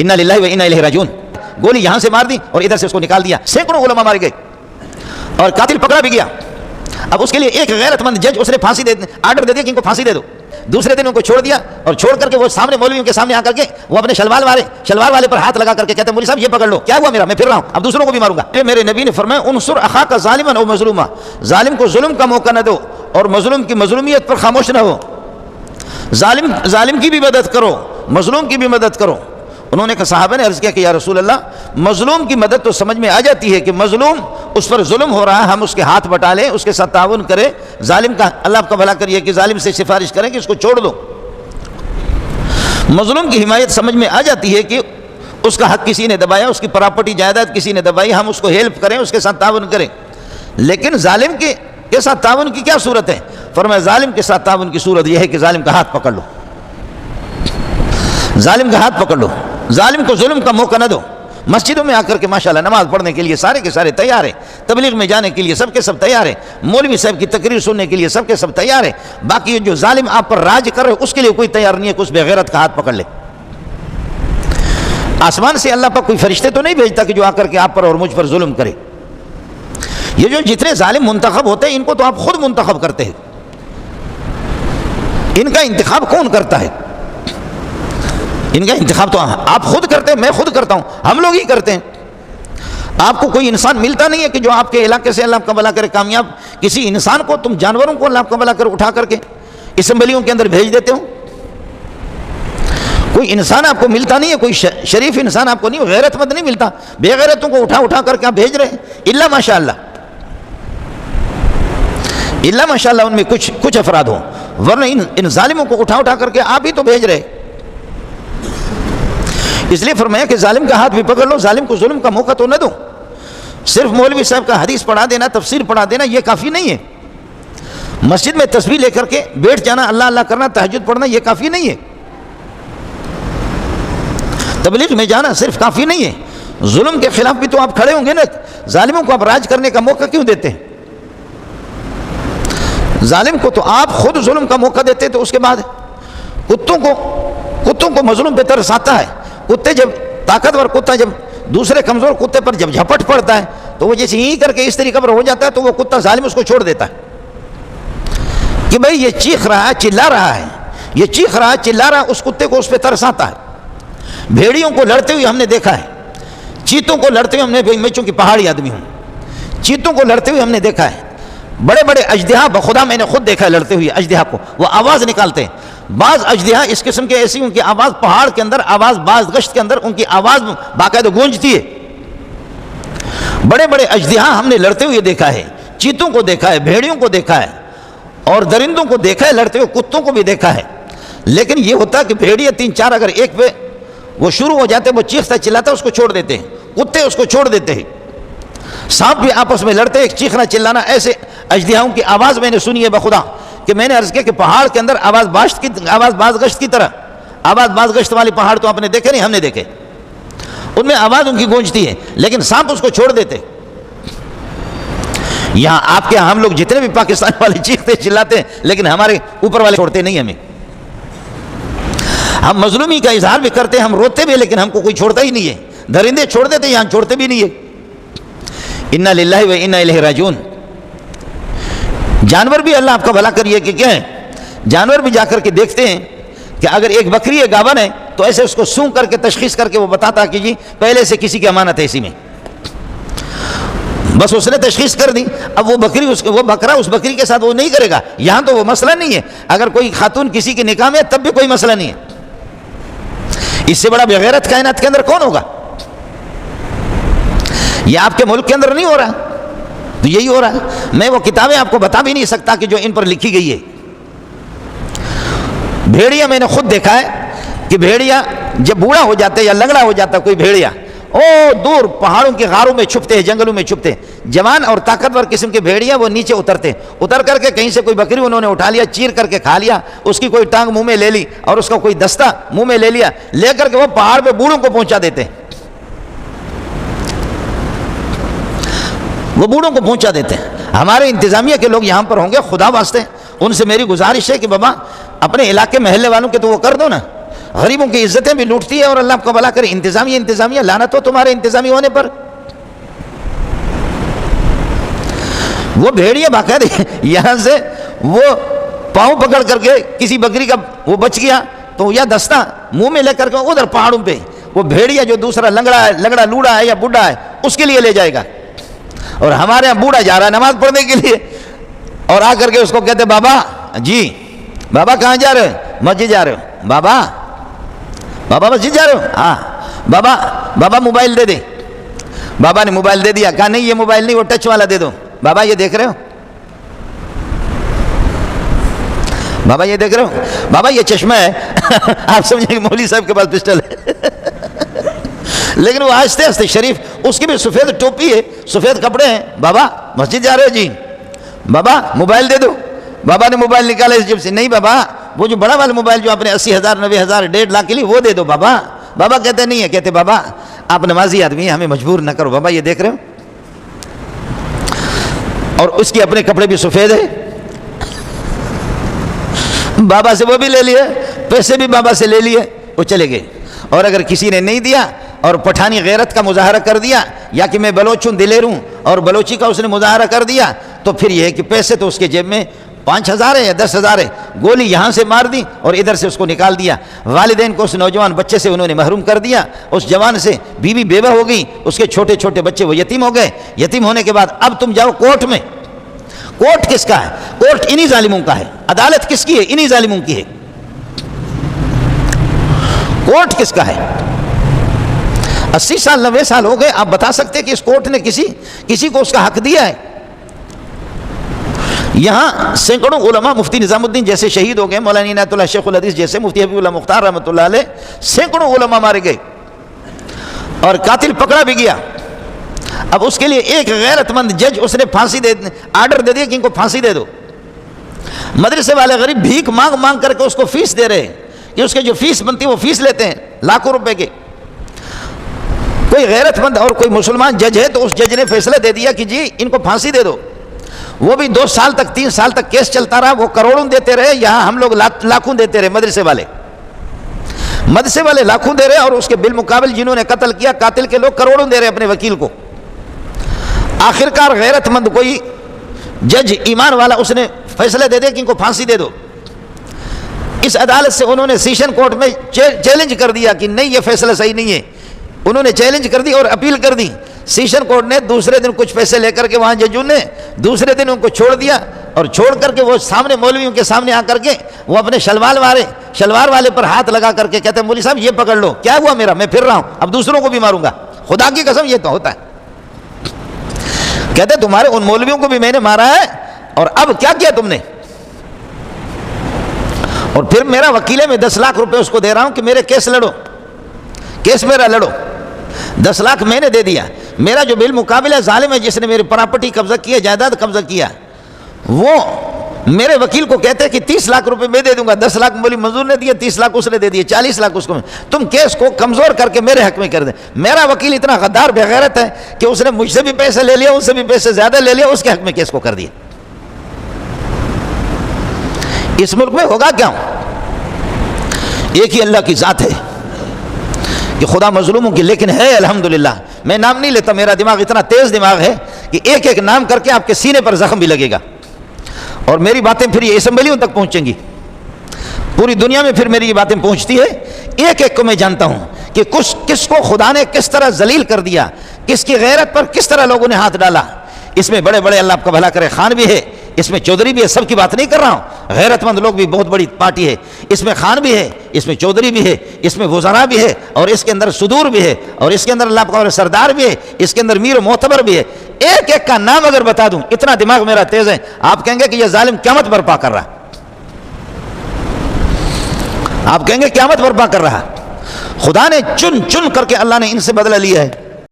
انا للہ و انا الیہ راجعون. گولی یہاں سے مار دی اور ادھر سے اس کو نکال دیا. سینکڑوں علماء مارے گئے اور قاتل پکڑا بھی گیا. اب اس کے لیے ایک غیرت مند جج اس نے پھانسی آرڈر دے دیا کہ ان کو پھانسی دے دو. دوسرے دن ان کو چھوڑ دیا اور چھوڑ کر کے وہ سامنے مولویوں کے سامنے آ کر کے وہ اپنے شلوار والے پر ہاتھ لگا کر کے کہتے ہیں مولوی صاحب یہ پکڑ لو, کیا ہوا میرا, میں پھر رہا ہوں, اب دوسروں کو بھی ماروں گا. میرے نبی نے فرمایا انصر اخاک ظالما او مظلوما, ظالم کو ظلم کا موقع نہ دو اور مظلوم کی مظلومیت پر خاموش نہ ہو. ظالم کی بھی مدد کرو, مظلوم کی بھی مدد کرو. انہوں نے کہا, صحابہ نے عرض کیا کہ یا رسول اللہ, مظلوم کی مدد تو سمجھ میں آ جاتی ہے کہ مظلوم اس پر ظلم ہو رہا ہے, ہم اس کے ہاتھ بٹا لیں, اس کے ساتھ تعاون کریں, ظالم کا اللہ آپ کا بھلا کریے کہ ظالم سے سفارش کریں کہ اس کو چھوڑ دو. مظلوم کی حمایت سمجھ میں آ جاتی ہے کہ اس کا حق کسی نے دبایا, اس کی پراپرٹی جائیداد کسی نے دبائی, ہم اس کو ہیلپ کریں, اس کے ساتھ تعاون کریں. لیکن ظالم کے ساتھ تعاون کی کیا صورت ہے؟ فرمایا ظالم کے ساتھ تعاون کی صورت یہ ہے کہ ظالم کا ہاتھ پکڑ لو, ظالم کا ہاتھ پکڑ لو, ظالم کو ظلم کا موقع نہ دو. مسجدوں میں آ کر کے ماشاءاللہ نماز پڑھنے کے لیے سارے کے سارے تیار ہیں, تبلیغ میں جانے کے لیے سب کے سب تیار ہیں, مولوی صاحب کی تقریر سننے کے لیے سب کے سب تیار ہیں. باقی جو ظالم آپ پر راج کر رہے اس کے لیے کوئی تیار نہیں ہے کہ اس بے غیرت کا ہاتھ پکڑ لے. آسمان سے اللہ پاک کوئی فرشتے تو نہیں بھیجتا کہ جو آ کر کے آپ پر اور مجھ پر ظلم کرے. یہ جو جتنے ظالم منتخب ہوتے ہیں ان کو تو آپ خود منتخب کرتے ہیں. ان کا انتخاب کون کرتا ہے؟ ان کا انتخاب تو آپ خود کرتے ہیں, میں خود کرتا ہوں, ہم لوگ ہی کرتے ہیں. آپ کو کوئی انسان ملتا نہیں ہے کہ جو آپ کے علاقے سے اللہ آپ کا بھلا کرے کامیاب. کسی انسان کو, تم جانوروں کو اللہ آپ کا بھلا کرے اٹھا کر کے اسمبلیوں کے اندر بھیج دیتے ہو. کوئی انسان آپ کو ملتا نہیں ہے, کوئی شریف انسان آپ کو نہیں, غیرت مند نہیں ملتا. بے غیرتوں کو اٹھا کر کے آپ بھیج رہے ہیں. الا ماشاء اللہ ان میں کچھ افراد ہوں, ورنہ ان ظالموں کو اٹھا کر کے آپ ہی تو بھیج رہے. اس لیے فرمایا کہ ظالم کا ہاتھ بھی پکڑ لو, ظالم کو ظلم کا موقع تو نہ دو. صرف مولوی صاحب کا حدیث پڑھا دینا, تفسیر پڑھا دینا یہ کافی نہیں ہے. مسجد میں تسبیح لے کر کے بیٹھ جانا, اللہ اللہ کرنا, تہجد پڑھنا یہ کافی نہیں ہے. تبلیغ میں جانا صرف کافی نہیں ہے. ظلم کے خلاف بھی تو آپ کھڑے ہوں گے نا. ظالموں کو آپ راج کرنے کا موقع کیوں دیتے ہیں؟ ظالم کو تو آپ خود ظلم کا موقع دیتے. تو اس کے بعد کتوں کو مظلوم پہ ترس آتا ہے. کتے جب طاقتور کتا جب دوسرے کمزور کتے پر جب جھپٹ پڑتا ہے تو وہ جیسے ہی کر کے اس طریقے پر ہو جاتا ہے تو وہ کتا ظالم اس کو چھوڑ دیتا ہے کہ بھئی یہ چیخ رہا ہے, چلا رہا ہے, یہ چیخ رہا ہے, چلا رہا ہے. اس کتے کو اس پہ ترس آتا ہے. بھیڑیوں کو لڑتے ہوئے ہم نے دیکھا ہے, چیتوں کو لڑتے ہوئے ہم نے, میں چونکہ پہاڑی آدمی ہوں, چیتوں کو لڑتے ہوئے ہم نے دیکھا ہے. بڑے بڑے اژدہا, بخدا میں نے خود دیکھا ہے لڑتے ہوئے اژدہا کو, وہ آواز نکالتے ہیں. بعض اژدہا اس قسم کے ایسی ان کی آواز پہاڑ کے اندر, آواز باز گشت کے اندر ان کی آواز باقاعدہ گونجتی ہے. بڑے بڑے اژدہا ہم نے لڑتے ہوئے دیکھا ہے, چیتوں کو دیکھا ہے, بھیڑیوں کو دیکھا ہے, اور درندوں کو دیکھا ہے لڑتے ہوئے, کتوں کو بھی دیکھا ہے. لیکن یہ ہوتا ہے کہ بھیڑیا 3-4 اگر ایک پہ وہ شروع ہو جاتے, وہ چیختا چلاتا اس کو چھوڑ دیتے ہیں, کتے اس کو چھوڑ دیتے ہیں. سانپ بھی آپس میں لڑتے, ایک چیخنا چلانا. ایسے اژدہاؤں کی آواز میں نے سنی ہے بخدا کہ میں نے عرض کیا کہ پہاڑ کے اندر آواز باز گشت کی طرح, آواز باز گشت والے پہاڑ تو آپ نے دیکھے نہیں, ہم نے دیکھے. ان میں آواز ان کی گونجتی ہے لیکن سانپ اس کو چھوڑ دیتے. یہاں آپ کے ہم لوگ جتنے بھی پاکستان والے چیختے چلاتے ہیں لیکن ہمارے اوپر والے چھوڑتے نہیں ہمیں. ہم مظلومی کا اظہار بھی کرتے ہیں, ہم روتے بھی, لیکن ہم کو کوئی چھوڑتا ہی نہیں ہے. درندے چھوڑ دیتے, یہاں چھوڑتے بھی نہیں ہے. انا للہ و انا الیہ راجعون. جانور بھی اللہ آپ کا بھلا کریے کہ کیا ہے, جانور بھی جا کر کے دیکھتے ہیں کہ اگر ایک بکری ہے, گاون ہے, تو ایسے اس کو سونگ کر کے تشخیص کر کے وہ بتاتا کہ جی پہلے سے کسی کی امانت ہے اسی میں. بس اس نے تشخیص کر دی. اب وہ بکری وہ بکرا اس بکری کے ساتھ وہ نہیں کرے گا. یہاں تو وہ مسئلہ نہیں ہے. اگر کوئی خاتون کسی کے نکاح میں ہے تب بھی کوئی مسئلہ نہیں ہے. اس سے بڑا بغیرت کائنات کے اندر کون ہوگا؟ یہ آپ کے ملک کے اندر نہیں ہو رہا, تو یہی ہو رہا ہے. میں وہ کتابیں آپ کو بتا بھی نہیں سکتا کہ جو ان پر لکھی گئی ہے. بھیڑیا میں نے خود دیکھا ہے کہ بھیڑیا جب بوڑھا ہو جاتا ہے یا لنگڑا ہو جاتا ہے کوئی بھیڑیا, دور پہاڑوں کے غاروں میں چھپتے ہیں, جنگلوں میں چھپتے ہیں. جوان اور طاقتور قسم کے بھیڑیا وہ نیچے اترتے ہیں, اتر کر کے کہیں سے کوئی بکری انہوں نے اٹھا لیا, چیر کر کے کھا لیا, اس کی کوئی ٹانگ منہ میں لے لی اور اس کا کوئی دستہ منہ میں لے لیا, لے کر کے وہ پہاڑ پہ بوڑھوں کو پہنچا دیتے ہیں. وہ بوڑھوں کو پہنچا دیتے ہیں. ہمارے انتظامیہ کے لوگ یہاں پر ہوں گے, خدا واسطے ان سے میری گزارش ہے کہ بابا اپنے علاقے محلے والوں کے تو وہ کر دو نا. غریبوں کی عزتیں بھی لوٹتی ہے، اور اللہ آپ کو بھلا کرے۔ انتظامیہ لعنت ہو تمہارے انتظامی ہونے پر۔ وہ بھیڑیے باقاعدہ یہاں سے وہ پاؤں پکڑ کر کے کسی بکری کا وہ بچ گیا تو یا دستہ منہ میں لے کر کے ادھر پہاڑوں پہ وہ بھیڑیا جو دوسرا لنگڑا لوڑا ہے یا بوڑھا ہے اس کے لیے لے جائے گا، اور ہمارے یہاں بوڑھا جا رہا ہے نماز پڑھنے کے لیے، اور آ کر کے اس کو کہتے بابا جی بابا کہاں جا رہے ہو؟ مسجد جا رہے ہو؟ بابا مسجد جا رہے ہو؟ ہاں بابا موبائل دے دے۔ بابا نے موبائل دے دیا، کہا نہیں یہ موبائل نہیں، وہ ٹچ والا دے دو۔ بابا یہ دیکھ رہے ہو؟ بابا یہ دیکھ رہے ہو؟ بابا یہ چشمہ ہے آپ سمجھیں کہ مولوی صاحب کے پاس پسٹل ہے لیکن وہ آہستہ آہستہ شریف، اس کی بھی سفید ٹوپی ہے، سفید کپڑے ہیں۔ بابا مسجد جا رہے ہو؟ جی۔ بابا موبائل دے دو۔ بابا نے موبائل نکالا اس جیب سے، نہیں بابا وہ جو بڑا والا موبائل جو آپ نے 80,000 90,000 1.5 لاکھ کے لیے وہ دے دو بابا۔ بابا کہتے نہیں ہے، کہتے بابا آپ نمازی آدمی ہیں ہمیں مجبور نہ کرو۔ بابا یہ دیکھ رہے ہو؟ اور اس کے اپنے کپڑے بھی سفید ہیں۔ بابا سے وہ بھی لے لیے، پیسے بھی بابا سے لے لیے، وہ چلے گئے۔ اور اگر کسی نے نہیں دیا اور پٹھانی غیرت کا مظاہرہ کر دیا، یا کہ میں بلوچ ہوں دلیر ہوں اور بلوچی کا اس نے مظاہرہ کر دیا، تو پھر یہ ہے کہ پیسے تو اس کے جیب میں 5,000 ہے یا 10,000 ہے، گولی یہاں سے مار دی اور ادھر سے اس کو نکال دیا۔ والدین کو اس نوجوان بچے سے انہوں نے محروم کر دیا، اس جوان سے بیوی بیوہ ہو گئی، اس کے چھوٹے چھوٹے بچے وہ یتیم ہو گئے۔ یتیم ہونے کے بعد اب تم جاؤ کورٹ میں۔ کورٹ کس کا ہے؟ کورٹ انہی ظالموں کا ہے۔ عدالت کس کی ہے؟ انہی ظالموں کی ہے۔ کورٹ کس کا ہے؟ 80 سال 90 سال ہو گئے، آپ بتا سکتے کہ اس کورٹ نے کسی کو اس کا حق دیا ہے؟ یہاں سینکڑوں علماء، مفتی نظام الدین جیسے شہید ہو گئے، مولانا عنایت اللہ شیخ الحدیث جیسے، مفتی حبیب اللہ مختار رحمۃ اللہ علیہ، سینکڑوں علماء مارے گئے اور قاتل پکڑا بھی گیا۔ اب اس کے لیے ایک غیرت مند جج اس نے پھانسی آرڈر دے دیا کہ ان کو پھانسی دے دو۔ مدرسے والے غریب بھیک مانگ کر کے اس کو فیس دے رہے ہیں کہ اس کے جو فیس بنتی ہے وہ فیس لیتے ہیں لاکھوں روپے کے۔ کوئی غیرت مند اور کوئی مسلمان جج ہے تو اس جج نے فیصلہ دے دیا کہ جی ان کو پھانسی دے دو۔ وہ بھی 2 سال تک 3 سال تک کیس چلتا رہا، وہ کروڑوں دیتے رہے، یہاں ہم لوگ لاکھوں دیتے رہے۔ مدرسے والے لاکھوں دے رہے، اور اس کے بالمقابل جنہوں نے قتل کیا قاتل کے لوگ کروڑوں دے رہے اپنے وکیل کو۔ آخرکار غیرت مند کوئی جج ایمان والا اس نے فیصلہ دے دیا کہ ان کو پھانسی دے دو۔ اس عدالت سے انہوں نے سیشن کورٹ میں چیلنج کر دیا کہ نہیں یہ فیصلہ صحیح نہیں ہے، انہوں نے چیلنج کر دی اور اپیل کر دی۔ سیشن کورٹ نے دوسرے دن کچھ پیسے لے کر کے وہاں ججوں نے دوسرے دن ان کو چھوڑ دیا، اور چھوڑ کر کے وہ سامنے مولویوں کے سامنے آ کر کے وہ اپنے شلوار والے پر ہاتھ لگا کر کے کہتے ہیں مولوی صاحب یہ پکڑ لو، کیا ہوا میرا، میں پھر رہا ہوں، اب دوسروں کو بھی ماروں گا، خدا کی قسم یہ تو ہوتا ہے۔ کہتے تمہارے ان مولویوں کو بھی میں نے مارا ہے، اور اب کیا کیا تم نے؟ اور پھر میرا وکیل ہے، میں 10 لاکھ روپے اس کو دے رہا ہوں کہ میرے کیس لڑو، کیس میرا لڑو۔ 10 لاکھ میں نے دے دیا، میرا جو بالمقابل ہے ظالم ہے جس نے میری پراپرٹی قبضہ کیا، جائیداد قبضہ کیا، وہ میرے وکیل کو کہتے کہ 30 لاکھ روپے میں دے دوں گا۔ 10 لاکھ مولی منظور نے دیے، 30 لاکھ اس نے دے دیے، 40 لاکھ اس کو۔ تم کیس کو کمزور کر کے میرے حق میں کر دیں۔ میرا وکیل اتنا غدار بغیرت ہے کہ اس نے مجھ سے بھی پیسے لے لیا، اس سے بھی پیسے زیادہ لے لیا، اس کے حق میں کیس کو کر دیا۔ اس ملک میں ہوگا کیا؟ ایک ہی اللہ کی ذات ہے کہ خدا مظلوموں کی، لیکن ہے الحمدللہ۔ میں نام نہیں لیتا، میرا دماغ اتنا تیز دماغ ہے کہ ایک ایک نام کر کے آپ کے سینے پر زخم بھی لگے گا، اور میری باتیں پھر یہ اسمبلیوں تک پہنچیں گی، پوری دنیا میں پھر میری یہ باتیں پہنچتی ہے۔ ایک ایک کو میں جانتا ہوں کہ کس کو خدا نے کس طرح ذلیل کر دیا، کس کی غیرت پر کس طرح لوگوں نے ہاتھ ڈالا۔ اس میں بڑے بڑے اللہ آپ کا بھلا کرے خان بھی ہے، اس میں چودھری بھی ہے، سب کی بات نہیں کر رہا ہوں، غیرت مند لوگ بھی بہت بڑی پارٹی ہے، اس میں خان بھی ہے، اس میں چودھری بھی ہے، اس میں وزراء بھی ہے، اور اس کے اندر صدور بھی ہے، اور اس کے اندر اللہ آپ کا سردار بھی ہے، اس کے اندر میر و معتبر بھی ہے۔ ایک ایک کا نام اگر بتا دوں، اتنا دماغ میرا تیز ہے، آپ کہیں گے کہ یہ ظالم قیامت برپا کر رہا، آپ کہیں گے قیامت برپا کر رہا۔ خدا نے چن چن کر کے اللہ نے ان سے بدلہ لیا ہے۔